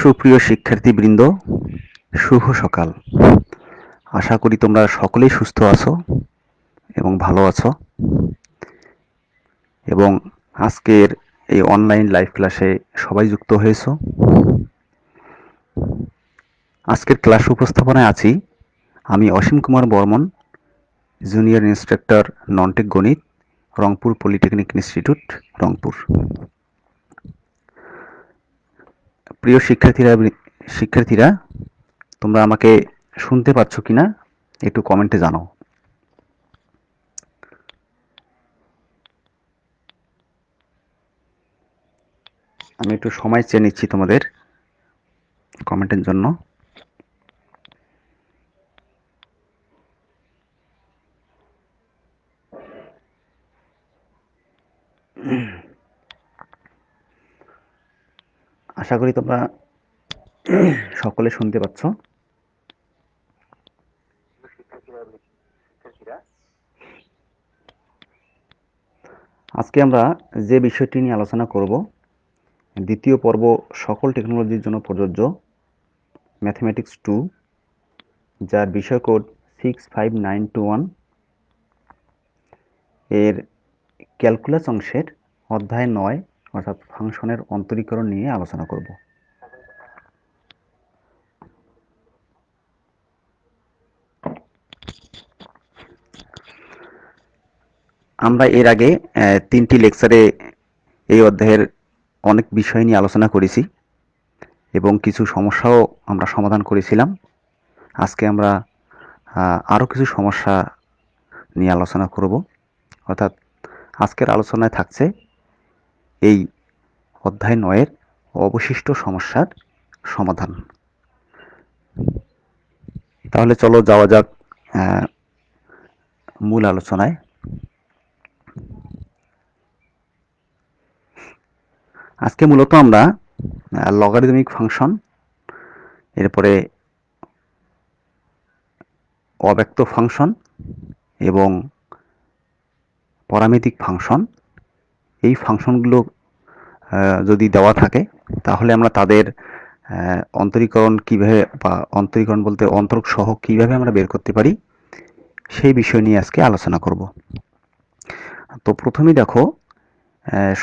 সুপ্রিয় শিক্ষার্থীবৃন্দ, শুভ সকাল। আশা করি তোমরা সকলেই সুস্থ আছো এবং ভালো আছো এবং আজকের এই অনলাইন লাইভ ক্লাসে সবাই যুক্ত হয়েছো। আজকের ক্লাস উপস্থাপনায় আছি আমি Asim Kumar Barman, junior instructor nontech গণিত, রংপুর পলিটেকনিক ইনস্টিটিউট, রংপুর। প্রিয় শিক্ষার্থীরা তোমরা আমাকে শুনতে পাচ্ছ কিনা একটু কমেন্টে জানাও। আমি একটু সময় চেয়ে নিচ্ছি তোমাদের কমেন্টের জন্য। আশা করি তোমরা সকলে শুনতে পাচ্ছ। আজকে আমরা যে বিষয়টি নিয়ে আলোচনা করব, দ্বিতীয় পর্ব সকল টেকনোলজির জন্য প্রযোজ্য, ম্যাথমেটিক্স 2, যার বিষয় কোড 65921, এর ক্যালকুলাস অংশের অধ্যায় 9 অর্থাৎ ফাংশনের অন্তরীকরণ নিয়ে আলোচনা করব। আমরা এর আগে 3টি লেকচারে এই অধ্যায়ের অনেক বিষয় নিয়ে আলোচনা করেছি এবং কিছু সমস্যাও আমরা সমাধান করেছিলাম। আজকে আমরা আরও কিছু সমস্যা নিয়ে আলোচনা করব, অর্থাৎ আজকের আলোচনায় থাকছে এই অধ্যায় 9-এর অবশিষ্ট সমস্যার সমাধান। তাহলে চলো যাওয়া যাক মূল আলোচনায়। আজকে মূলত আমরা লগারিদমিক ফাংশন, এরপরে অব্যক্ত ফাংশন এবং পরামিতিক ফাংশন, এই ফাংশনগুলো যদি দেওয়া থাকে তাহলে আমরা তাদের অন্তরীকরণ কিভাবে, বা অন্তরীকরণ বলতে অন্তরক সহ কিভাবে আমরা বের করতে পারি, সেই বিষয় নিয়ে আজকে আলোচনা করব। তো প্রথমেই দেখো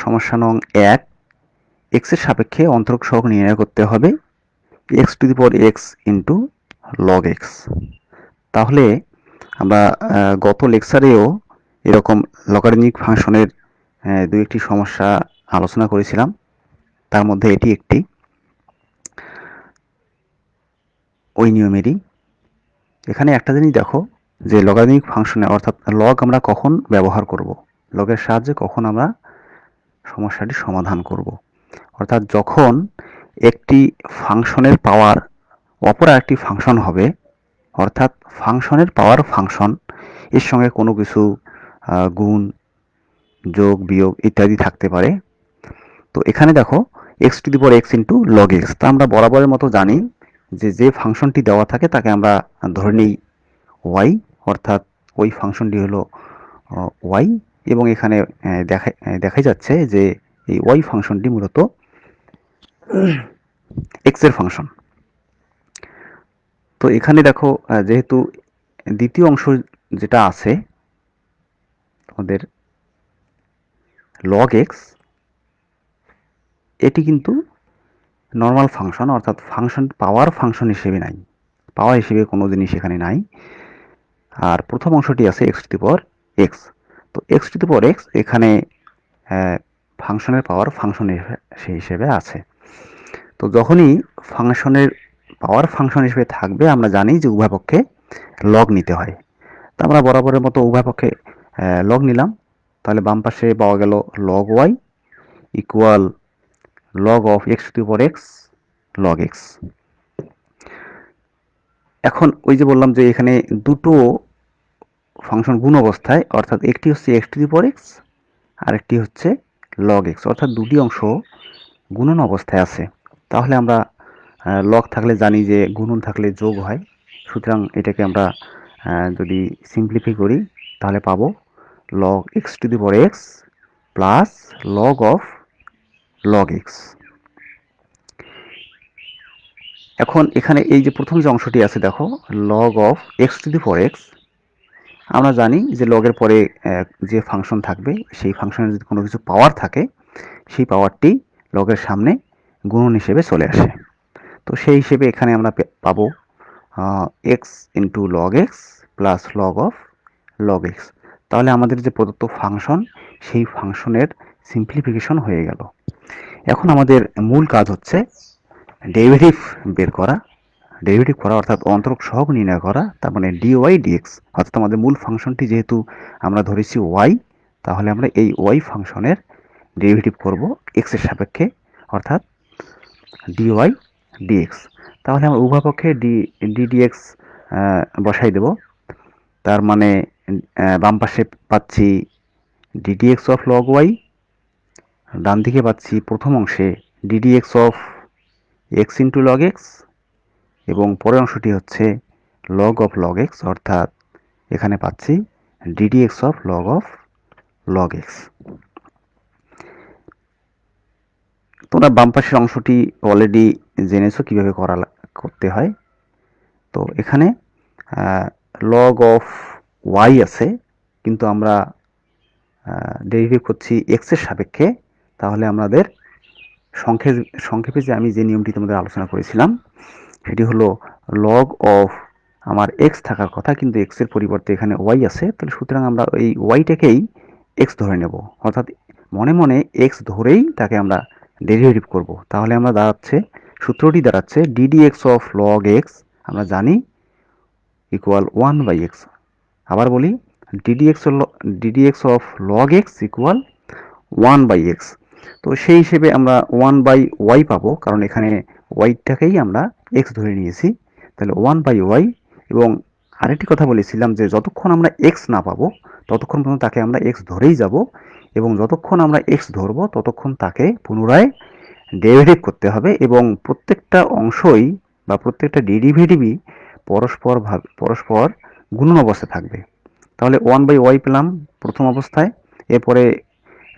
সমস্যা নং 1, x এর সাপেক্ষে অন্তরক সহগ নির্ণয় করতে হবে x⁴x ইন্টু log x। তাহলে আমরা গত লেকচারেও এরকম লগারিদমিক ফাংশনের দু একটি সমস্যা আলোচনা করেছিলাম, তার মধ্যে এটি একটি ওই নিয়মেরই। এখানে একটা জিনিস দেখো যে লগারিদমিক ফাংশনে অর্থাৎ লগ আমরা কখন ব্যবহার করব, লগের সাহায্যে কখন আমরা সমস্যাটি সমাধান করব, অর্থাৎ যখন একটি ফাংশনের পাওয়ার অপর একটি ফাংশন হবে, অর্থাৎ ফাংশনের পাওয়ার ফাংশন, এর সঙ্গে কোনো কিছু গুণ, যোগ, বিয়োগ ইত্যাদি থাকতে পারে। তো এখানে দেখো x⁴x ইন্টু log x, তা আমরা বরাবরের মতো জানি যে ফাংশনটি দেওয়া থাকে তাকে আমরা ধরে নিই y, অর্থাৎ ওই ফাংশনটি হলো y, এবং এখানে দেখা যাচ্ছে যে এই y ফাংশনটি মূলত x এর ফাংশন। তো এখানে দেখো যেহেতু দ্বিতীয় অংশ যেটা আছে আমাদের log x, এটি কিন্তু নর্মাল ফাংশন, অর্থাৎ ফাংশন পাওয়ার ফাংশন হিসেবে নাই, পাওয়া হিসেবে কোনো জিনিস এখানে নাই। আর প্রথম অংশটি আছে x⁴x, তো x⁴x এখানে ফাংশনের পাওয়ার ফাংশন হিসেবে আছে। তো যখনই ফাংশনের পাওয়ার ফাংশন হিসেবে থাকবে আমরা জানি যে উভয় পক্ষে লগ নিতে হয়। তো আমরা বরাবরের মতো উভয় পক্ষে লগ নিলাম, তাহলে বাম পাশে পাওয়া গেল log y equal log of x⁴x log x। এখন ওই যে বললাম যে এখানে দুটো ফাংশন গুণ অবস্থায়, অর্থাৎ একটি হচ্ছে x⁴x আর একটি হচ্ছে log x, অর্থাৎ দুটি অংশ গুণন অবস্থায় আছে। তাহলে আমরা লগ থাকলে জানি যে গুণন থাকলে যোগ হয়, সুতরাং এটাকে আমরা যদি সিম্পলিফাই করি তাহলে পাবো log x⁴x plus log of log x। এখন এখানে এই যে প্রথম যে অংশটি আছে দেখো, log of x to the four x, আমরা জানি যে লগের পরে যে ফাংশন থাকবে সেই ফাংশনের যদি কোনো কিছু পাওয়ার থাকে সেই পাওয়ারটি লগের সামনে গুণন হিসেবে চলে আসে। তো সেই হিসেবে এখানে আমরা পাবো x into log x plus log of log x. তাহলে আমাদের যে প্রদত্ত ফাংশন সেই ফাংশনের সিম্পলিফিকেশন হয়ে গেল। এখন আমাদের মূল কাজ হচ্ছে ডেরিভেটিভ বের করা, ডেরিভেটিভ করা অর্থাৎ অন্তরক সহগ নির্ণয় করা, তার মানে ডিওয়াই ডিএক্স। অর্থাৎ আমাদের মূল ফাংশনটি যেহেতু আমরা ধরেছি ওয়াই, তাহলে আমরা এই ওয়াই ফাংশনের ডেরিভেটিভ করব এক্স এর সাপেক্ষে, অর্থাৎ ডিওয়াই ডিএক্স। তাহলে আমরা উভয় পক্ষে ডিডিএক্স বসাই দেব। তার মানে বাম পাশে পাচ্ছি ডিডিএক্স অফ লগ ওয়াই, ডান দিকে পাচ্ছি প্রথম অংশে ddx of x into log x, এবং পরের অংশটি হচ্ছে লগ অফ লগ এক্স, অর্থাৎ এখানে পাচ্ছি ডিডিএক্স অফ লগ এক্স। তোমরা বাম পাশের অংশটি অলরেডি জেনেছো কিভাবে করতে হয়। তো এখানে লগ অফ ওয়াই আছে, কিন্তু আমরা ডেরিভেটিভ করছি এক্স এর সাপেক্ষে। তাহলে আমাদের সংক্ষেপে যে আমি যে নিয়মটি তোমাদের আলোচনা করেছিলাম সেটি হলো লগ অফ আমার এক্স থাকার কথা, কিন্তু এক্স এর পরিবর্তে এখানে ওয়াই আছে, তাহলে সুতরাং আমরা এই ওয়াইটাকেই এক্স ধরে নেব, অর্থাৎ মনে মনে এক্স ধরেই তাকে আমরা ডেরিভেটিভ করব। তাহলে আমরা সূত্রটি দাঁড়াচ্ছে ডিডিএক্স অফ লগ এক্স, আমরা জানি ইকুয়াল 1/x। আবার বলি ddx of log x equal 1/x। তো সেই হিসেবে আমরা 1/y পাবো, কারণ এখানে ওয়াইটাকেই আমরা এক্স ধরে নিয়েছি। তাহলে 1/y, এবং আরেকটি কথা বলেছিলাম যে যতক্ষণ আমরা এক্স না পাবো ততক্ষণ পর্যন্ত তাকে আমরা এক্স ধরেই যাব, এবং যতক্ষণ আমরা এক্স ধরবো ততক্ষণ তাকে পুনরায় ডেরিভেটিভ করতে হবে, এবং প্রত্যেকটা অংশই বা প্রত্যেকটা ডেরিভেটিভই পরস্পর গুণন অবস্থায় থাকবে। তাহলে 1/y পেলাম প্রথম অবস্থায়। এরপরে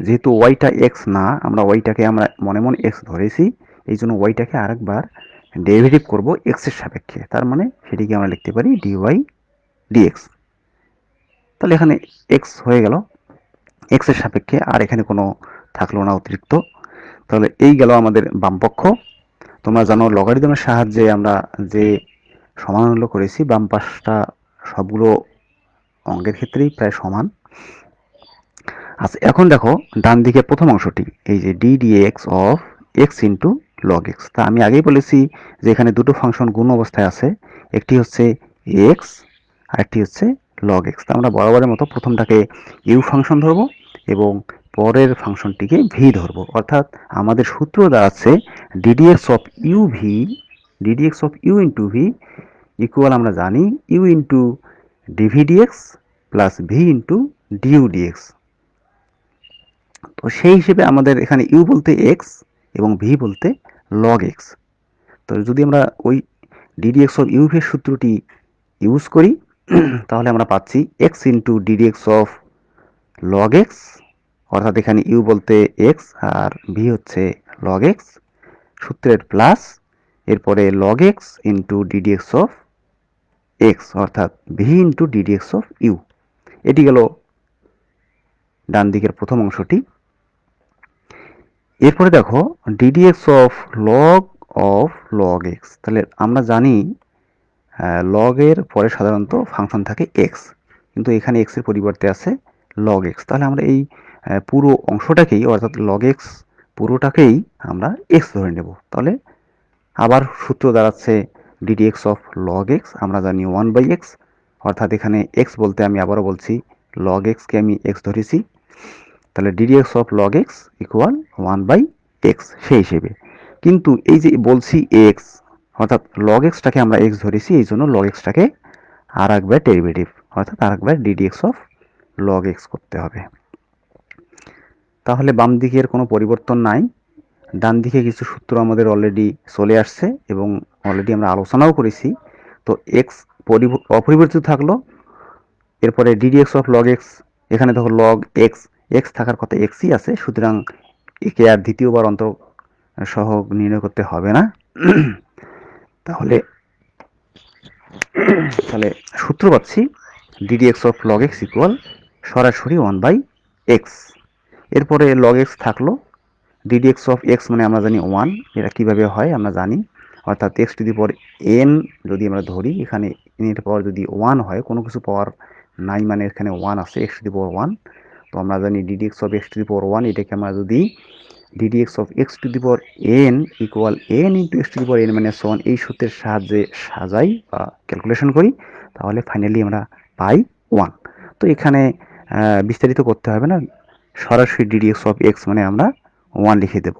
যেহেতু ওয়াইটা এক্স না, আমরা ওয়াইটাকে আমরা মনে মনে এক্স ধরেছি, এই জন্য ওয়াইটাকে আরেকবার ডেরিভেটিভ করব এক্স এর সাপেক্ষে। তার মানে সেটিকে আমরা লিখতে পারি ডিওয়াই ডিএক্স। তাহলে এখানে এক্স হয়ে গেল এক্স এর সাপেক্ষে, আর এখানে কোনো থাকলো না অতিরিক্ত। তাহলে এই গেল আমাদের বামপক্ষ। তোমরা জানো লগারিদমের সাহায্যে আমরা যে সমাধানগুলো করেছি বাম পাশটা সবগুলো অঙ্কের ক্ষেত্রেই প্রায় সমান। আচ্ছা, এখন দেখো ডান দিকে প্রথম অংশটি, এই যে ddx of x into log x. তা আমি আগেই বলেছি যে এখানে দুটো ফাংশন গুণ অবস্থায় আছে, একটি হচ্ছে এক্স আর একটি হচ্ছে লগ এক্স। তা আমরা বরাবরের মতো প্রথমটাকে ইউ ফাংশন ধরবো এবং পরের ফাংশনটিকে ভি ধরবো, অর্থাৎ আমাদের সূত্র দাঁড়াচ্ছে d dx of u into v equal, আমরা জানি u into dv dx plus v into du dx. তো সেই হিসেবে আমাদের এখানে ইউ বলতে এক্স এবং ভি বলতে লগ এক্স। তো যদি আমরা ওই ডিডিএক্স অফ ইউ ভির সূত্রটি ইউজ করি তাহলে আমরা পাচ্ছি X into ddx of log X, অর্থাৎ এখানে ইউ বলতে এক্স আর ভি হচ্ছে লগ এক্স, সূত্রের প্লাস, এরপরে log X into ddx of X, অর্থাৎ V into ddx of U. এটি গেল ডান দিকের প্রথম অংশটি। এরপরে দেখো ডিডিএক্স অফ লগ এক্স। তাহলে আমরা জানি লগের পরে সাধারণত ফাংশন থাকে এক্স, কিন্তু এখানে এক্স এর পরিবর্তে আছে লগ এক্স। তাহলে আমরা এই পুরো অংশটাকেই, অর্থাৎ লগ এক্স পুরোটাকেই আমরা এক্স ধরে নেব। তাহলে আবার সূত্র দাঁড়াচ্ছে ডিডিএক্স অফ লগ এক্স, আমরা জানি 1/x, অর্থাৎ এখানে এক্স বলতে আমি আবারও বলছি লগ এক্সকে আমি এক্স ধরেছি। তাহলে ddx of log x equal 1/x সেই হিসেবে। কিন্তু এই যে বলছি এক্স, অর্থাৎ লগ এক্সটাকে আমরা এক্স ধরেছি, এই জন্য লগ এক্সটাকে আর একবার ডেরিভেটিভ, অর্থাৎ আর একবার ডিডিএক্স অফ লগ এক্স করতে হবে। তাহলে বাম দিকের কোনো পরিবর্তন নাই, ডান দিকে কিছু সূত্র আমাদের অলরেডি চলে আসছে এবং অলরেডি আমরা আলোচনাও করেছি। তো এক্স অপরিবর্তিত থাকলো, এরপরে ডিডিএক্স অফ লগ এক্স, এখানে দেখো লগ এক্স, এক্স থাকার কথা এক্সই আছে, সুতরাং একে আর দ্বিতীয়বার অন্তর সহগ নির্ণয় করতে হবে না। তাহলে তাহলে সূত্র পাচ্ছি ddx of log x equal সরাসরি 1/x। এরপরে log x থাকলো, ddx অফ x মানে আমরা জানি 1, এটা কিভাবে হয় আমরা জানি, অর্থাৎ x to the power n যদি আমরা ধরি, এখানে n এর পাওয়ার যদি 1 হয়, কোনো কিছু পাওয়ার নাই মানে এখানে 1 আছে, x টু দি পাওয়ার 1। তো আমরা জানি ddx of x to the power 1, এটাকে আমরা যদি ddx of x to the power n equal n into x to the power n minus 1 এই সূত্রের সাহায্যে সাজাই বা ক্যালকুলেশন করি, তাহলে ফাইনালি আমরা পাই 1। তো এখানে বিস্তারিত করতে হবে না, সরাসরি ddx অফ x মানে আমরা 1 লিখে দেব।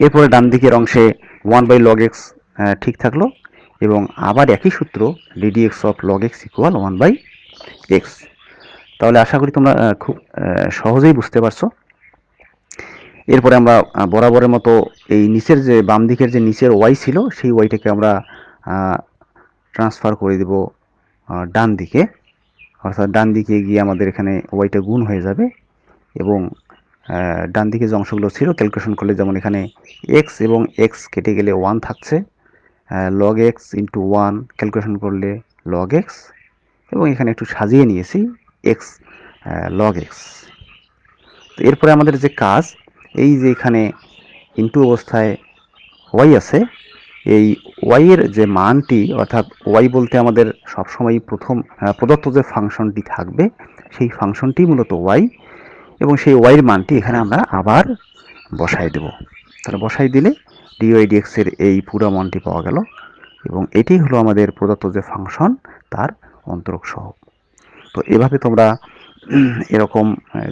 এরপরে ডান দিকের অংশে 1/log x ঠিক থাকলো, এবং আবার একই সূত্র ddx of log x equal 1/x। তাহলে আশা করি তোমরা খুব সহজেই বুঝতে পারছো। এরপরে আমরা বরাবরের মতো এই নিচের যে বাম দিকের যে নিচের ওয়াই ছিল, সেই ওয়াইটাকে আমরা ট্রান্সফার করে দেব ডান দিকে, অর্থাৎ ডান দিকে গিয়ে আমাদের এখানে ওয়াইটা গুণ হয়ে যাবে, এবং ডান দিকে যে অংশগুলো ছিল ক্যালকুলেশন করলে, যেমন এখানে এক্স এবং এক্স কেটে গেলে 1 থাকছে, লগ এক্স ইন্টু 1 ক্যালকুলেশন করলে লগ এক্স, এবং এখানে একটু সাজিয়ে নিয়েছি এক্স লগ এক্স। তো এরপরে আমাদের যে কাজ, এই যে এখানে ইনটু অবস্থায় ওয়াই আছে, এই ওয়াই এর যে মানটি, অর্থাৎ ওয়াই বলতে আমাদের সবসময় প্রথম প্রদত্ত যে ফাংশনটি থাকবে, সেই ফাংশনটি মূলত ওয়াই, এবং সেই ওয়াই এর মানটি এখানে আমরা আবার বসাই দেব। তাহলে বসাই দিলে ডিওয়াই ডিএক্স এর এই পুরো মানটি পাওয়া গেল, এবং এটি হলো আমাদের প্রদত্ত যে ফাংশন তার অন্তরক সহগ। তো এভাবে তোমরা এরকম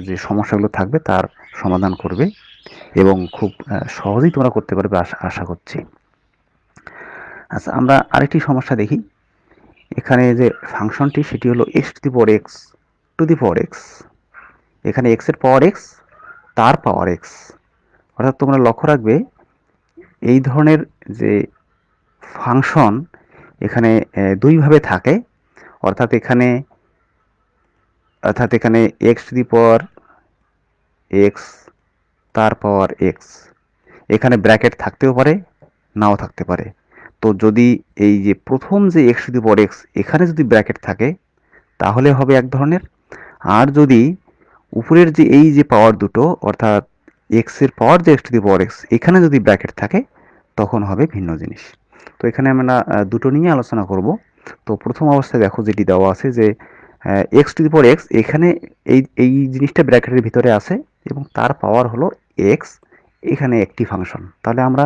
যে সমস্যাগুলো থাকবে তার সমাধান করবে, এবং খুব সহজেই তোমরা করতে পারবে আশা করছি। আচ্ছা, আমরা আরেকটি সমস্যা দেখি। এখানে যে ফাংশনটি সেটি হলো x to the power x to the power x, এখানে এক্স এর পাওয়ার এক্স, তার পাওয়ার এক্স। অর্থাৎ তোমরা লক্ষ্য রাখবে এই ধরনের যে ফাংশন এখানে দুইভাবে থাকে, অর্থাৎ এখানে x to the power x তার পাওয়ার এক্স, এখানে ব্র্যাকেট থাকতেও পারে নাও থাকতে পারে। তো যদি এই যে প্রথম যে x to the power x এখানে যদি ব্র্যাকেট থাকে তাহলে হবে এক ধরনের, আর যদি উপরের যে এই যে পাওয়ার দুটো, অর্থাৎ এক্স এর পাওয়ার যে x to the power x এখানে যদি ব্র্যাকেট থাকে তখন হবে ভিন্ন জিনিস। তো এখানে আমরা দুটো নিয়ে আলোচনা করব। তো প্রথম অবস্থায় দেখো যেটি দেওয়া আছে যে x to the power x, এখানে এই এই জিনিসটা ব্র্যাকেটের ভিতরে আছে, এবং তার পাওয়ার হলো এক্স, এখানে একটি ফাংশন। তাহলে আমরা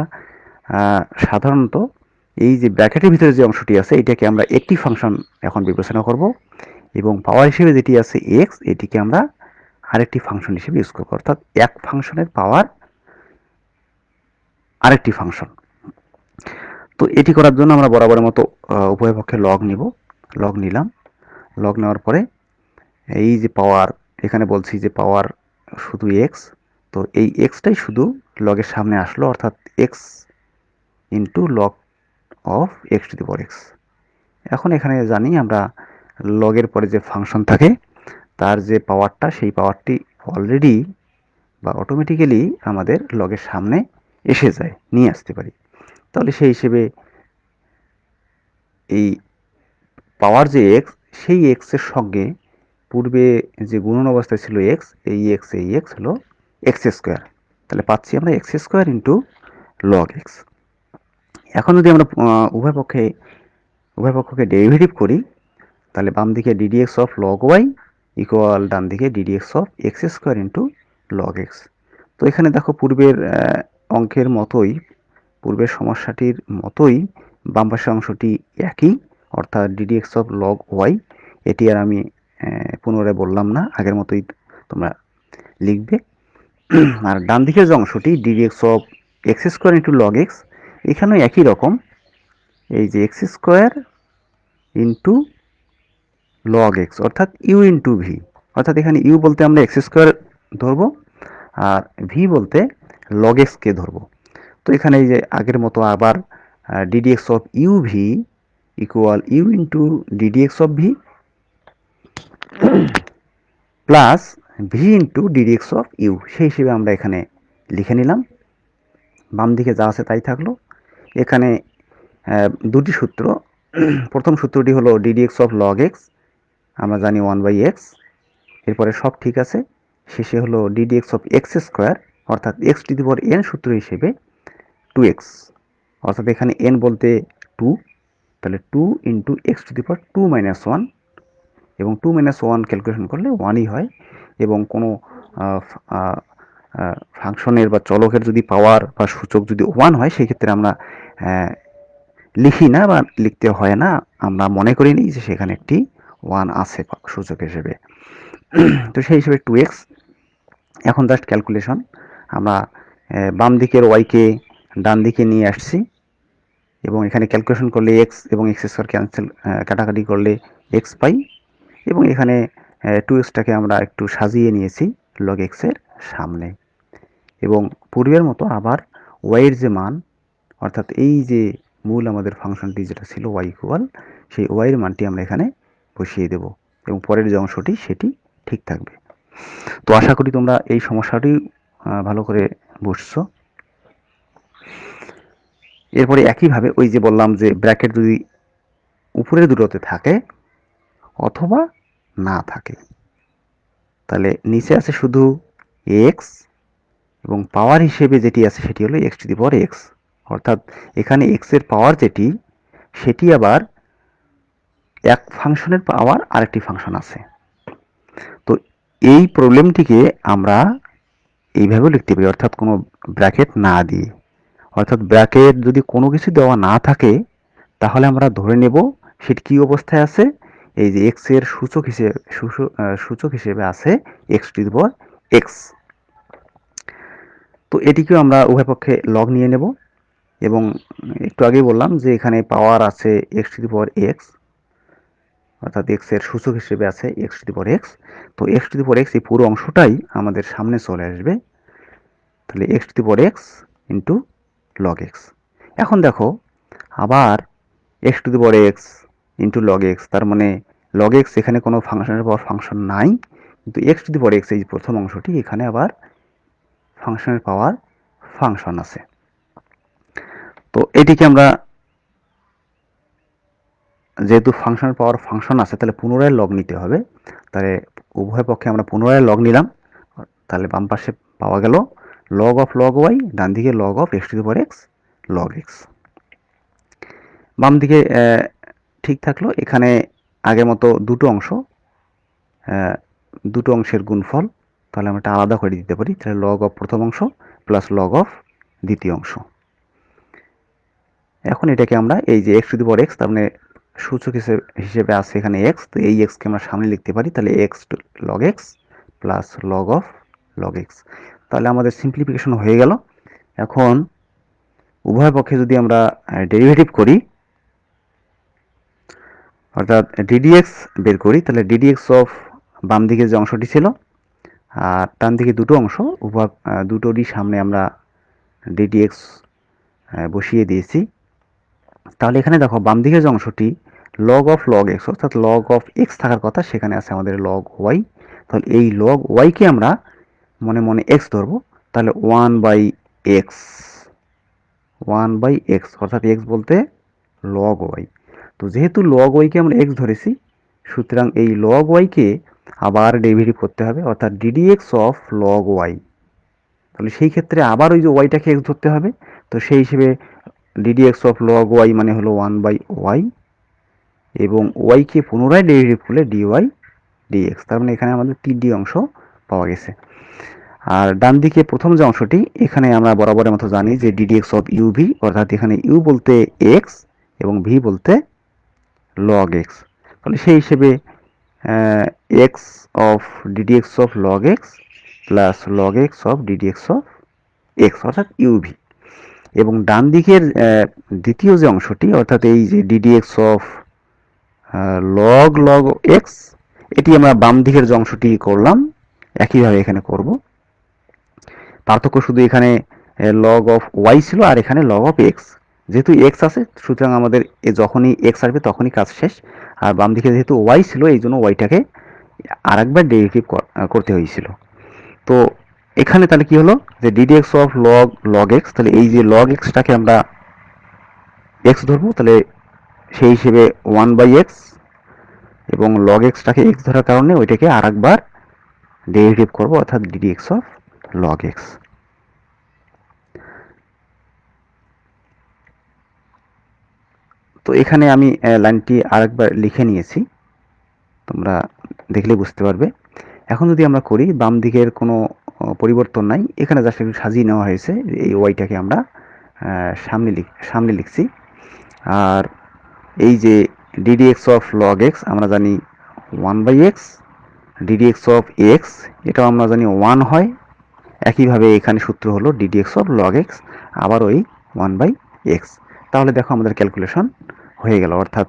সাধারণত এই যে ব্র্যাকেটের ভিতরে যে অংশটি আছে এটাকে আমরা একটি ফাংশন এখন বিবেচনা করব, এবং পাওয়ার হিসেবে যেটি আছে এক্স, এটিকে আমরা আরেকটি ফাংশন হিসেবে ইউজ করব, অর্থাৎ এক ফাংশনের পাওয়ার আরেকটি ফাংশন। তো এটি করার জন্য আমরা বরাবরের মতো উভয় পক্ষে লগ নিব, লগ নিলাম। লগ নেওয়ার পরে এই যে পাওয়ার, এখানে বলছি যে পাওয়ার শুধু এক্স, তো এই এক্সটাই শুধু লগের সামনে আসলো, অর্থাৎ x into log of x to the power x. এখন এখানে জানি আমরা লগের পরে যে ফাংশন থাকে তার যে পাওয়ারটা, সেই পাওয়ারটি অলরেডি বা অটোমেটিক্যালি আমাদের লগের সামনে এসে যায়, নিয়ে আসতে পারি। তাহলে সেই হিসেবে এই পাওয়ার যে এক্স, সেই এক্সের সঙ্গে পূর্বে যে গুণন অবস্থায় ছিল এক্স, এই এক্স হলো এক্স স্কোয়ার। তাহলে পাচ্ছি আমরা x square into log x. এখন যদি আমরা উভয় পক্ষকে ডেরিভেটিভ করি, তাহলে বাম দিকে DDX of log Y equal ডান দিকে DDX of X square into log X. তো এখানে দেখো পূর্বের অঙ্কের মতোই, পূর্বের সমস্যাটির মতোই বাম পাশের অংশটি একই, অর্থাৎ ডিডিএক্স অফ লগ ওয়াই। এটি আর আমি পুনরায় বললাম না, আগের মতোই তোমরা লিখবে। আর ডান দিকের যে অংশটি ddx of X square into log x, এখানেও একই রকম, এই যে x square into log X, অর্থাৎ ইউ ইন্টু ভি। অর্থাৎ এখানে ইউ বলতে আমরা এক্স স্কোয়ার ধরবো, আর ভি বলতে লগ এক্সকে ধরবো। তো এখানে এই যে আগের মতো আবার d dx of u v equal u into ddx of v plus v into ddx of u, সেই হিসেবে আমরা এখানে লিখে নিলাম। বাম দিকে যা আছে তাই থাকলো, এখানে দুটি সূত্র। প্রথম সূত্রটি হলো ডিডিএক্স অফ লগ এক্স, আমরা জানি 1/x। এরপরে সব ঠিক আছে, শেষে হলো ডিডিএক্স অফ এক্স স্কোয়ার, অর্থাৎ x to the power N সূত্র হিসেবে 2x, অর্থাৎ এখানে n বলতে 2, তাহলে 2 into x to the power 2 minus 1, এবং 2 মাইনাস 1 ক্যালকুলেশন করলে 1ই হয়। এবং কোনো ফাংশনের বা চলকের যদি পাওয়ার বা সূচক যদি 1 হয়, সেক্ষেত্রে আমরা লিখি না বা লিখতে হয় না, আমরা মনে করি নিই যে সেখানে একটি 1 আছে সূচক হিসেবে। তো সেই হিসেবে 2x। এখন জাস্ট ক্যালকুলেশন, আমরা বাম দিকের ওয়াইকে ডান দিকে নিয়ে আসছি, এবং এখানে ক্যালকুলেশন করলে এক্স এবং এক্স স্কোয়ার ক্যান্সেল, কাটাকাটি করলে এক্স পাই, এবং এখানে 2xটাকে আমরা একটু সাজিয়ে নিয়েছি লগ এক্সের সামনে, এবং পূর্বের মতো আবার ওয়াইয়ের যে মান, অর্থাৎ এই যে মূল আমাদের ফাংশনটি যেটা ছিল ওয়াই ইকুয়াল, সেই ওয়াইয়ের মানটি আমরা এখানে বসিয়ে দেব, এবং পরের যে অংশটি সেটি ঠিক থাকবে। তো আশা করি তোমরা এই সমস্যাটি ভালো করে বুঝছো। এরপরে একইভাবে ওই যে বললাম যে ব্র্যাকেট যদি উপরের দুটোতে থাকে অথবা না থাকে, তাহলে নিচে আছে শুধু এক্স, এবং পাওয়ার হিসেবে যেটি আছে সেটি হলো x to the power x, অর্থাৎ এখানে এক্স এর পাওয়ার যেটি, সেটি আবার এক ফাংশনের পাওয়ার আরেকটি ফাংশন আছে। তো এই প্রবলেমটিকে আমরা এইভাবেও লিখতে পারি, অর্থাৎ কোনো ব্র্যাকেট না দিয়ে, অর্থাৎ ব্র্যাকেট যদি কোনো কিছু দেওয়া না থাকে তাহলে আমরা ধরে নেব সেটি কী অবস্থায় আছে, এই যে এক্স এর সূচক হিসেবে আছে x to the power x. তো এটিকেও আমরা উভয় পক্ষে লগ নিয়ে নেব, এবং একটু আগেই বললাম যে এখানে পাওয়ার আছে x to the power x, অর্থাৎ এক্স এর সূচক হিসেবে আছে x to the power x. তো x to the power x এই পুরো অংশটাই আমাদের সামনে চলে আসবে, তাহলে x to the power x into log x. এখন দেখো আবার x to the power x into log x, তার মানে লগ এক্স এখানে কোনো ফাংশনের পাওয়ার ফাংশন নাই, কিন্তু x to the power x এই প্রথম অংশটি এখানে আবার ফাংশনের পাওয়ার ফাংশন আছে। তো এটিকে আমরা, যেহেতু ফাংশনের পাওয়ার ফাংশন আছে, তাহলে পুনরায় লগ নিতে হবে, তাহলে উভয় পক্ষে আমরা পুনরায় লগ নিলাম, তাহলে বাম পাশে পাওয়া গেল লগ অফ লগ ওয়াই, ডান দিকে log of x to the power x log x. বাম দিকে ঠিক থাকলো, এখানে আগের মতো দুটো অংশের গুণফল, তাহলে আমরা এটা আলাদা করে দিতে পারি, তাহলে লগ অফ প্রথম অংশ প্লাস লগ অফ দ্বিতীয় অংশ। এখন এটাকে আমরা এই যে x to the power x, তার মানে সূচক হিসেবে আছে এখানে এক্স, তো এই এক্সকে আমরা সামনে লিখতে পারি, তাহলে x log x plus log of log x, তাহলে আমাদের সিম্পলিফিকেশন হয়ে গেল। এখন উভয় পক্ষে যদি আমরা ডেরিভেটিভ করি, অর্থাৎ ডিডিএক্স বের করি, তাহলে ডিডিএক্স অফ বাম দিকে যে অংশটি ছিল আর ডান দিকে দুটো অংশ, দুটোরই সামনে আমরা ডিডিএক্স বসিয়ে দিয়েছি। তাহলে এখানে দেখো বাম দিকের যে অংশটি লগ অফ লগ এক্স, অর্থাৎ লগ অফ এক্স থাকার কথা, সেখানে আছে আমাদের লগ ওয়াই, তাহলে এই লগ ওয়াইকে আমরা মনে মনে এক্স ধরবো, তাহলে 1/x, 1/x, অর্থাৎ এক্স বলতে লগ ওয়াই। তো যেহেতু লগ ওয়াইকে আমরা এক্স ধরেছি, সুতরাং এই লগ ওয়াইকে আবার ডেরিভেটিভ করতে হবে, অর্থাৎ ডিডিএক্স অফ লগ ওয়াই, তাহলে সেই ক্ষেত্রে আবার ওই যে ওয়াইটাকে এক্স ধরতে হবে, তো সেই হিসেবে ডিডিএক্স অফ লগ ওয়াই মানে হলো 1/y, এবং ওয়াইকে পুনরায় ডেরিভেটিভ করলে ডিওয়াই ডিএক্স, তার মানে এখানে আমাদের 3D অংশ পাওয়া গেছে। আর ডান দিকে প্রথম যে অংশটি, এখানে আমরা বরাবরের মতো জানি যে ডিডিএক্স অফ ইউভি, অর্থাৎ এখানে ইউ বলতে এক্স এবং ভি বলতে লগ এক্স, তাহলে সেই হিসেবে x of ddx of log x plus log x of ddx of X, অর্থাৎ ইউভি। এবং ডান দিকের দ্বিতীয় যে অংশটি, অর্থাৎ এই যে ddx of log log x, এটি আমরা বাম দিকের যে অংশটি করলাম একইভাবে এখানে করব, পার্থক্য শুধু এখানে লগ অফ ওয়াই ছিল আর এখানে লগ অফ এক্স, যেহেতু এক্স আছে সুতরাং আমাদের যখনই এক্স আসবে তখনই কাজ শেষ, আর বাম দিকে যেহেতু ওয়াই ছিল এই জন্য ওয়াইটাকে আরেকবার ডেরিভেটিভ করতে হয়েছিল। তো এখানে তাহলে কি হলো যে ddx of log log x, তাহলে এই যে লগ এক্সটাকে আমরা এক্স ধরবো, তাহলে সেই হিসেবে 1/x এবং লগ এক্সটাকে এক্স ধরার কারণে ওইটাকে আর একবার ডেরিভেটিভ করবো, অর্থাৎ ডিডিএক্স অফ লগ এক্স। তো এখানে আমি লাইনটি আরেকবার লিখে নিয়েছি, তোমরা দেখলে বুঝতে পারবে। এখন যদি আমরা করি, বাম দিকের কোনো পরিবর্তন নাই, এখানে জাস্ট একটু সাজিয়ে নেওয়া হয়েছে। এই ওয়াইটাকে আমরা সামনে লিখছি। আর এই যে ডিডিএক্স অফ লগ এক্স আমরা জানি 1/x, ডিডিএক্স অফ এক্স এটাও আমরা জানি 1 হয়। একইভাবে এখানে সূত্র হলো ডিডিএক্স অফ লগ এক্স আবার ওই 1/x। তাহলে দেখো আমাদের ক্যালকুলেশন হয়ে গেল, অর্থাৎ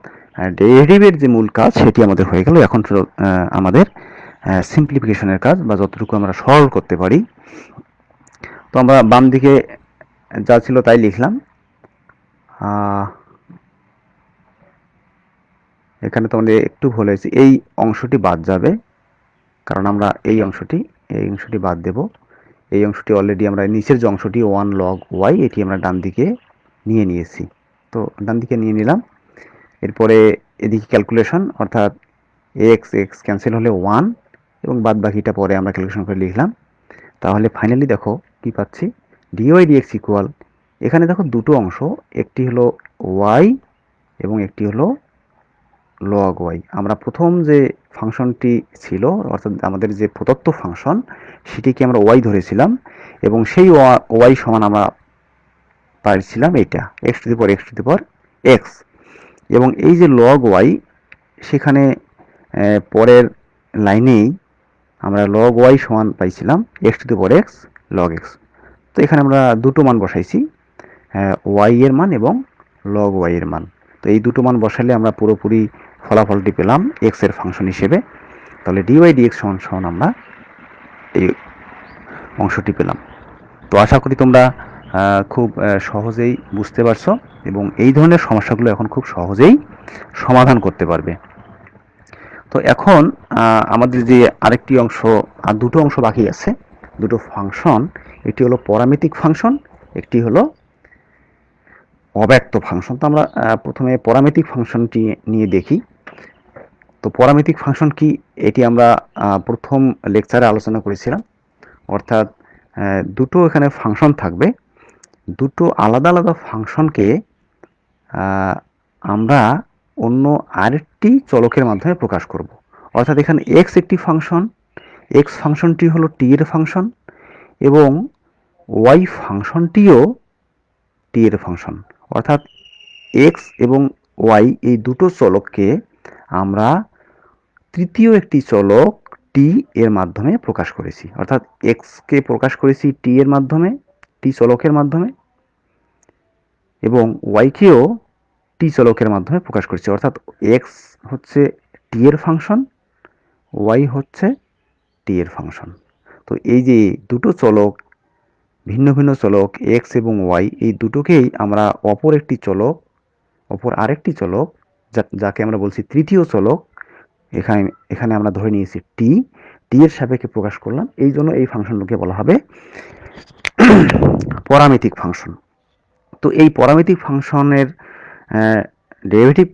ডেরিভেটিভের যে মূল কাজ সেটি আমাদের হয়ে গেল। এখন আমাদের সিম্পলিফিকেশনের কাজ, বা যতটুকু আমরা সরল করতে পারি। তো আমরা বাম দিকে যা ছিল তাই লিখলাম। এখানে তোমাদের একটু ভুল হয়েছে, এই অংশটি বাদ যাবে, কারণ আমরা এই অংশটি বাদ দেব। এই অংশটি অলরেডি আমরা নিচের যে অংশটি 1 log y এটি আমরা ডান দিকে নিয়ে নিয়েছি। তো ডান দিকে নিয়ে নিলাম। এরপরে এদিকে ক্যালকুলেশন, অর্থাৎ এক্স এক্স ক্যান্সেল হলে 1 এবং বাদ বাকিটা পরে আমরা ক্যালকুলেশন করে লিখলাম। তাহলে ফাইনালি দেখো কি পাচ্ছি, ডিওয়াই ডিএক্স ইকুয়াল, এখানে দেখো দুটো অংশ, একটি হলো y এবং একটি হলো লগ ওয়াই। আমরা প্রথম যে ফাংশনটি ছিল, অর্থাৎ আমাদের যে প্রদত্ত ফাংশন, সেটিকে আমরা ওয়াই ধরেছিলাম এবং সেই ওয়াই সমান আমরা পাইছিলাম এইটা x to the power x. এবং এই যে লগ ওয়াই, সেখানে পরের লাইনেই আমরা লগ ওয়াই সমান পাইছিলাম x to the power x log X. তো এখানে আমরা দুটো মান বসাইছি, ওয়াই এর মান এবং লগ ওয়াই এর মান। তো এই দুটো মান বসালে আমরা পুরোপুরি ফলাফলটি পেলাম এক্স এর ফাংশন হিসেবে। তাহলে ডিওয়াই ডিএক্স সমান সমান আমরা এই অংশটি পেলাম। তো আশা করি তোমরা খুব সহজেই বুঝতে পারছো এবং এই ধরনের সমস্যাগুলো এখন খুব সহজেই সমাধান করতে পারবে। তো এখন আমাদের যে আরেকটি অংশ, আর দুটো অংশ বাকি আছে, দুটো ফাংশন। একটি হলো প্যারামেট্রিক ফাংশন, একটি হলো অব্যক্ত ফাংশন। তো আমরা প্রথমে প্যারামেট্রিক ফাংশনটি নিয়ে দেখি। তো প্যারামেট্রিক ফাংশন কি, এটি আমরা প্রথম লেকচারে আলোচনা করেছিলাম। অর্থাৎ দুটো এখানে ফাংশন থাকবে, দুটো আলাদা আলাদা ফাংশনকে আমরা অন্য আরেকটি চলকের মাধ্যমে প্রকাশ করব। অর্থাৎ এখানে এক্স একটি ফাংশন, এক্স ফাংশনটি হলো টি এর ফাংশন এবং ওয়াই ফাংশনটিও টি এর ফাংশন। অর্থাৎ এক্স এবং ওয়াই এই দুটো চলককে আমরা তৃতীয় একটি চলক টি এর মাধ্যমে প্রকাশ করেছি। অর্থাৎ এক্সকে প্রকাশ করেছি টি এর মাধ্যমে, টি চলকের মাধ্যমে, এবং ওয়াইকেও টি চলকের মাধ্যমে প্রকাশ করেছি। অর্থাৎ এক্স হচ্ছে টি এর ফাংশন, ওয়াই হচ্ছে টি এর ফাংশন। তো এই যে দুটো চলক, ভিন্ন ভিন্ন চলক এক্স এবং ওয়াই, এই দুটোকেই আমরা অপর আরেকটি চলক যাকে আমরা বলছি তৃতীয় চলক, এখানে আমরা ধরে নিয়েছি টি এর সাপেক্ষে প্রকাশ করলাম। এই জন্য এই ফাংশনগুলোকে বলা হবে প্যারামেট্রিক ফাংশন। তো এই প্যারামেট্রিক ফাংশনের ডেরিভেটিভ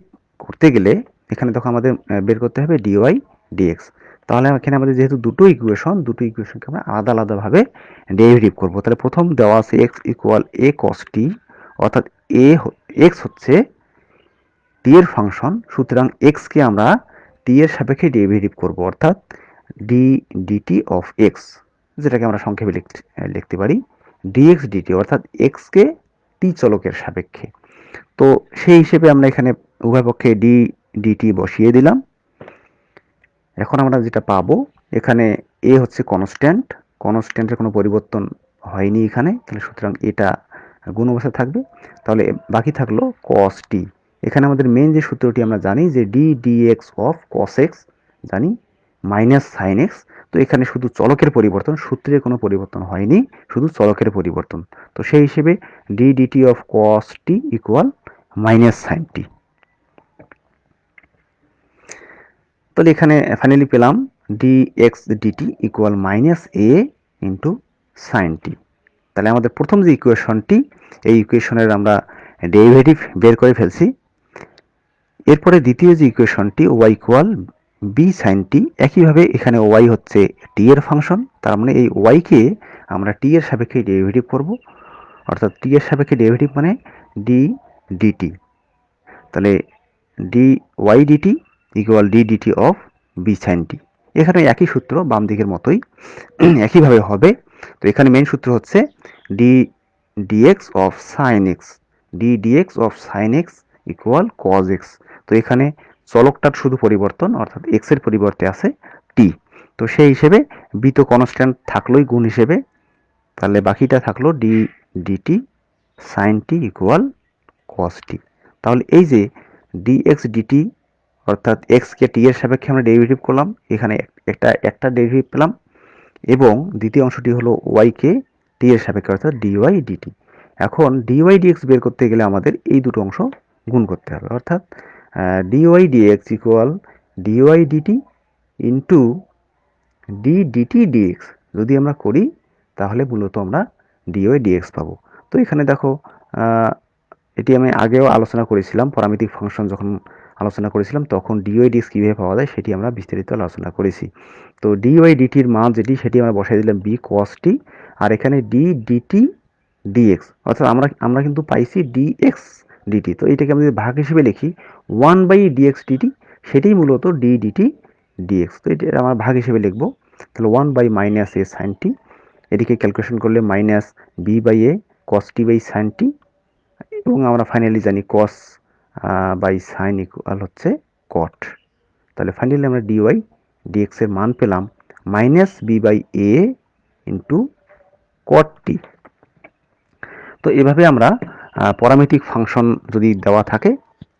করতে গেলে এখানে তখন আমাদের বের করতে হবে ডিওয়াই ডিএক্স। তাহলে এখানে আমাদের যেহেতু দুটো ইকুয়েশনকে আমরা আলাদা আলাদাভাবে ডেরিভেটিভ করব। তাহলে প্রথম দেওয়া আছে এক্স ইকুয়াল এ কস টি, অর্থাৎ এক্স হচ্ছে টি এর ফাংশন, সুতরাং এক্সকে আমরা টি এর সাপেক্ষে ডেরিভেটিভ করব, অর্থাৎ ডিটি অফ এক্স, যেটাকে আমরা সংক্ষেপে লিখতে পারি ডিএক্স ডিটি, অর্থাৎ এক্সকে টি চলকের সাপেক্ষে। তো সেই হিসেবে আমরা এখানে উভয় পক্ষে ডিটি বসিয়ে দিলাম। এখন আমরা যেটা পাবো, এখানে এ হচ্ছে কনস্ট্যান্টের কোনো পরিবর্তন হয়নি এখানে, তাহলে সুতরাং এটা গুণ অবস্থায় থাকবে। তাহলে বাকি থাকলো কস টি। এখানে আমাদের মেন যে সূত্রটি আমরা জানি যে ডিএক্স অফ কস এক্স জানি মাইনাস সাইন এক্স। তো এখানে শুধু চলকের পরিবর্তন, সূত্রের কোনো পরিবর্তন হয়নি, শুধু চলকের পরিবর্তন। তো সেই হিসেবে dt of cos t equal minus sine t. তাহলে এখানে ফাইনালি পেলাম dx dt equal minus a into sine t. তাহলে আমাদের প্রথম যে ইকুয়েশনটি, এই ইকুয়েশনের আমরা ডেরিভেটিভ বের করে ফেলছি। এরপরে দ্বিতীয় যে ইকুয়েশনটি ওয়াই ইকুয়াল বি সাইন টি, একইভাবে এখানে ওয়াই হচ্ছে টি এর ফাংশন, তার মানে এই ওয়াইকে আমরা টি এর সাপেক্ষে ডেরিভেটিভ করব, অর্থাৎ টি এর সাপেক্ষে ডেরিভেটিভ মানে ডি ডিটি। তাহলে d y dt equal d dt of b sine t. এখানে একই সূত্র বাম দিকের মতোই একইভাবে হবে। তো এখানে মেন সূত্র হচ্ছে d dx of sine x, d dx of sine x equal cos x. তো এখানে চলকটার শুধু পরিবর্তন, অর্থাৎ এক্স এর পরিবর্তে আছে টি। তো সেই হিসেবে বি তো কনস্ট্যান্ট থাকলোই গুণ হিসেবে, তাহলে বাকিটা থাকলো D DT sign T equal কস টি। তাহলে এই যে ডিএক্স ডিটি, অর্থাৎ এক্সকে টি এর সাপেক্ষে আমরা ডেরিভেটিভ করলাম, এখানে একটা ডেরিভেটিভ পেলাম, এবং দ্বিতীয় অংশটি হলো ওয়াইকে টি এর সাপেক্ষে অর্থাৎ ডিওয়াই ডিটি। এখন ডিওয়াই ডিএক্স বের করতে গেলে আমাদের এই দুটো অংশ গুণ করতে হবে, অর্থাৎ dy dx equal dy dt into d dt dx যদি আমরা করি তাহলে মূলত আমরা ডিওয়াই ডিএক্স পাবো। তো এখানে দেখো এটি আমি আগেও আলোচনা করেছিলাম, প্যারামেট্রিক ফাংশন যখন আলোচনা করেছিলাম তখন ডিওয়াই ডিএক্স কীভাবে পাওয়া যায় সেটি আমরা বিস্তারিত আলোচনা করেছি। তো ডিওয়াই ডিটির মান যেটি সেটি আমরা বসাই দিলাম বি কস টি, আর এখানে ডি ডিটি ডিএক্স, অর্থাৎ আমরা কিন্তু পাইছি ডিএক্স ডিটি। তো এটাকে আমরা যদি ভাগ হিসেবে লিখি 1/dx ডিটি, সেটাই মূলত ডি ডিটি ডিএক্স। তো এটা আমরা ভাগ হিসেবে লিখবো, তাহলে 1/-a সাইন টি, এটিকে ক্যালকুলেশন করলে minus b/a cos t by sine t, এবং আমরা ফাইনালি জানি কস বাই সাইন ইকুয়াল হচ্ছে কট। তাহলে ফাইনালি আমরা ডিওয়াই ডিএক্স এর মান পেলাম মাইনাস b/a ইন্টু কট টি। তো এভাবে আমরা প্যারামেট্রিক ফাংশন যদি দেওয়া থাকে,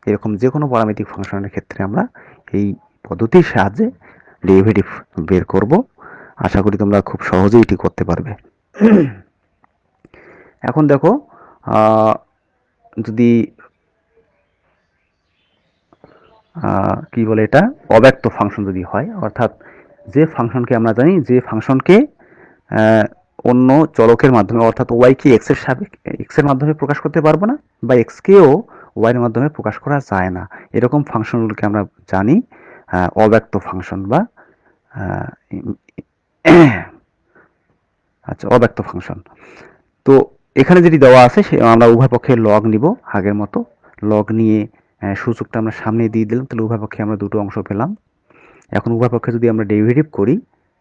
এরকম যে কোনো প্যারামেট্রিক ফাংশনের ক্ষেত্রে আমরা এই পদ্ধতির সাহায্যে ডেরিভেটিভ বের করব। আশা করি তোমরা খুব সহজেই এটি করতে পারবে। এখন দেখো যদি কি বলে এটা অব্যক্ত ফাংশন যদি হয়, অর্থাৎ যে ফাংশনকে আমরা জানি যে ফাংশনকে অন্য চলকের মাধ্যমে, অর্থাৎ ওয়াইকে এক্স এর মাধ্যমে প্রকাশ করতে পারবো না, বা এক্সকেও ওয়াই এর মাধ্যমে প্রকাশ করা যায় না, এরকম ফাংশনগুলোকে আমরা জানি অব্যক্ত ফাংশন বা আচ্ছা অব্যক্ত ফাংশন। তো এখানে যেটি দেওয়া আছে সে আমরা উভয় পক্ষে লগ নিব, আগের মতো লগ নিয়ে সূচকটা আমরা সামনে দিয়ে দিলাম, তাহলে উভয় পক্ষে আমরা দুটো অংশ পেলাম। এখন উভয় পক্ষে যদি আমরা ডেরিভেটিভ করি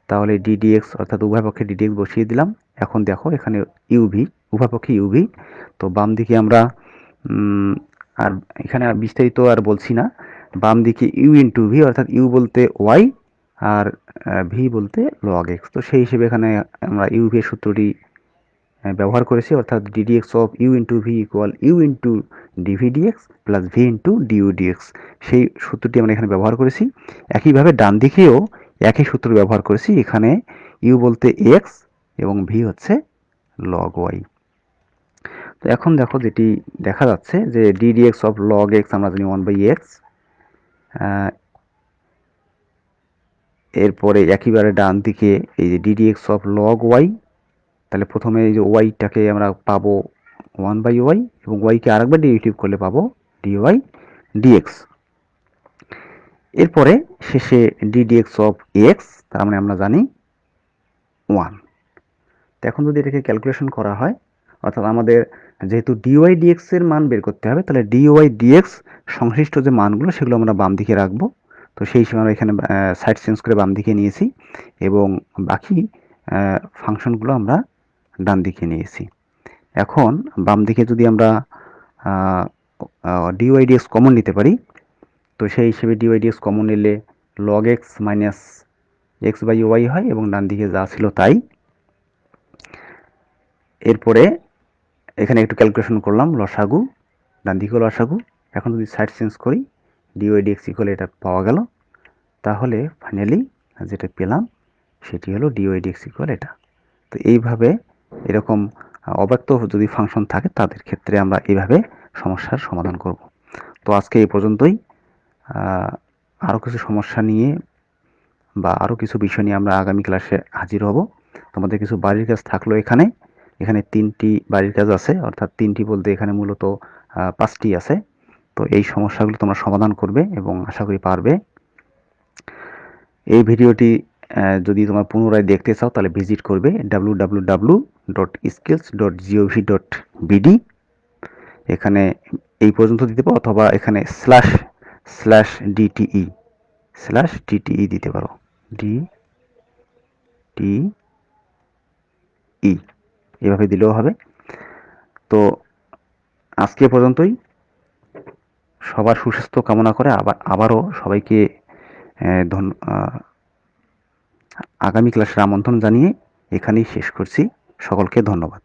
তাহলে ডিডিএক্স, অর্থাৎ উভয় পক্ষে ডিডিএক্স বসিয়ে দিলাম। এখন দেখো এখানে ইউভি, উভয় পক্ষে ইউভি, তো বাম দিকে আমরা আর এখানে আর বিস্তারিত আর বলছি না, বাম দিকে ইউ ইন্টু ভি, অর্থাৎ ইউ বলতে ওয়াই আর ভি বলতে লগ এক্স। তো সেই হিসেবে এখানে আমরা ইউভি এর সূত্রটি ব্যবহার করেছি, অর্থাৎ d dx of u into v equal u into dv dx plus v into du dx, সেই সূত্রটি আমরা এখানে ব্যবহার করেছি। একইভাবে ডান দিকেও একই সূত্র ব্যবহার করেছি, এখানে ইউ বলতে এক্স এবং ভি হচ্ছে লগ ওয়াই। তো এখন দেখো যেটি দেখা যাচ্ছে যে ডিডিএক্স অফ লগ এক্স আমরা জানি 1/x, এরপরে একইবারে ডান দিকে এই যে ডিডিএক্স অফ লগ ওয়াই, তাহলে প্রথমে এই যে ওয়াইটাকে আমরা পাবো 1/y এবং ওয়াইকে আরেকবার ডেরিভেটিভ করলে পাবো ডিওয়াই ডিএক্স। এরপরে শেষে ডিডিএক্স অফ এক্স, তার মানে আমরা জানি 1। তো এখন যদি এটাকে ক্যালকুলেশন করা হয়, অর্থাৎ আমাদের যেহেতু ডিওয়াই ডিএক্স এর মান বের করতে হবে, তাহলে ডিওয়াই ডিএক্স সংশ্লিষ্ট যে মানগুলো সেগুলো আমরা বাম দিকে রাখবো। তো সেই হিসেবে আমরা এখানে সাইড চেঞ্জ করে বাম দিকে নিয়েছি, এবং বাকি ফাংশনগুলো আমরা ডান দিকে নিয়েছি। এখন বাম দিকে যদি আমরা ডিওয়াই ডিএক্স কমন নিতে পারি, তো সেই হিসেবে ডিওয়াই ডিএক্স কমন নিলে log x minus x by y হয়, এবং ডান দিকে যা ছিল তাই। এরপরে এখানে একটু ক্যালকুলেশন করলাম লসাগু, ডান দিকেও লসাগু। এখন যদি সাইড চেঞ্জ করি ডিওয়াই ডিএক্স ইকুয়াল এটা পাওয়া গেল, তাহলে ফাইনালি যেটা পেলাম সেটি হলো ডিওয়াই ডিএক্স ইকুয়াল এটা। তো এইভাবে এরকম অব্যক্ত যদি ফাংশন থাকে তাদের ক্ষেত্রে আমরা এইভাবে সমস্যার সমাধান করব। তো আজকে এই পর্যন্তই। আরও কিছু সমস্যা নিয়ে বা আরও কিছু বিষয় নিয়ে আমরা আগামী ক্লাসে হাজির হব। তোমাদের কিছু বাড়ির কাজ থাকলো এখানে, এখানে 3টি বাড়ির কাজ আছে, অর্থাৎ 3টি বলতে এখানে মূলত 5টি আছে। তো এই সমস্যাগুলো তোমরা সমাধান করবে এবং আশা করি পারবে। এই ভিডিওটি যদি তোমরা পুনরায় দেখতে চাও তাহলে ভিজিট করবে www.skills.gov.bd। এখানে এই পর্যন্ত দিতে পারো, অথবা এখানে //dte দিতে পারো, DTE এভাবে দিলেও হবে। তো আজকে পর্যন্তই। সবার সুস্বাস্থ্য কামনা করে আবারও সবাইকে আগামী ক্লাসের আমন্ত্রণ জানিয়ে এখানেই শেষ করছি। সকলকে ধন্যবাদ।